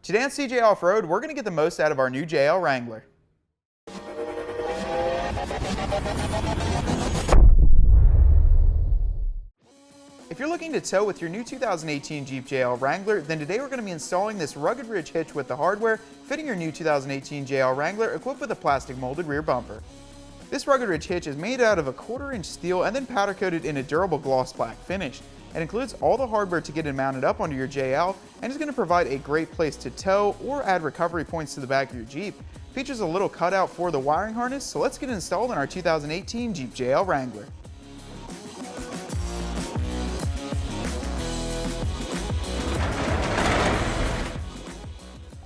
Today on CJ Off-Road, we're going to get the most out of our new JL Wrangler. If you're looking to tow with your new 2018 Jeep JL Wrangler, then today we're going to be installing this rugged ridge hitch with the hardware fitting your new 2018 JL Wrangler equipped with a plastic molded rear bumper. This rugged ridge hitch is made out of a 1/4-inch steel and then powder coated in a durable gloss black finish. It includes all the hardware to get it mounted up onto your JL and is going to provide a great place to tow or add recovery points to the back of your Jeep. Features a little cutout for the wiring harness, so let's get it installed in our 2018 Jeep JL Wrangler.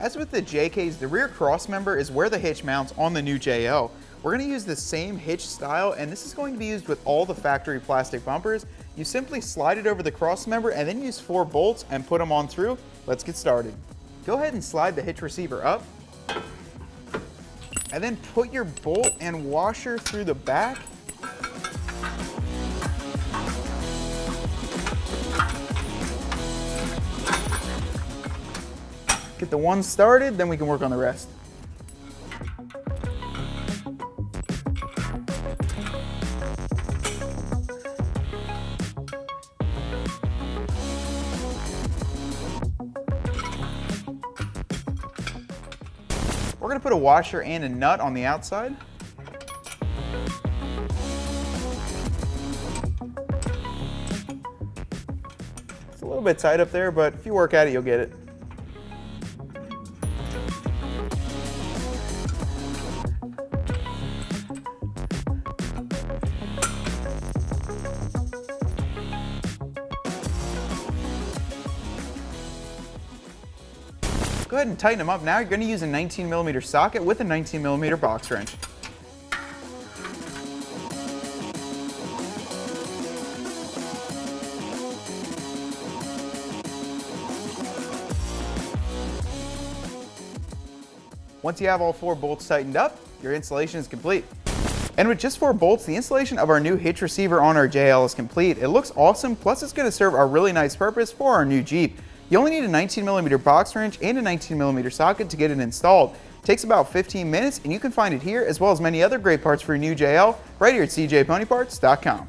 As with the JKs, the rear cross member is where the hitch mounts on the new JL. We're going to use the same hitch style, and this is going to be used with all the factory plastic bumpers. You simply slide it over the cross member and then use 4 bolts and put them on through. Let's get started. Go ahead and slide the hitch receiver up, and then put your bolt and washer through the back. Get the one started, then we can work on the rest. We're going to put a washer and a nut on the outside. It's a little bit tight up there, but if you work at it, you'll get it. Go ahead and tighten them up now. You're going to use a 19mm socket with a 19mm box wrench. Once you have all 4 bolts tightened up, your installation is complete. And with just 4 bolts, the installation of our new hitch receiver on our JL is complete. It looks awesome, plus it's going to serve a really nice purpose for our new Jeep. You only need a 19mm box wrench and a 19mm socket to get it installed. It takes about 15 minutes, and you can find it here as well as many other great parts for your new JL right here at cjponyparts.com.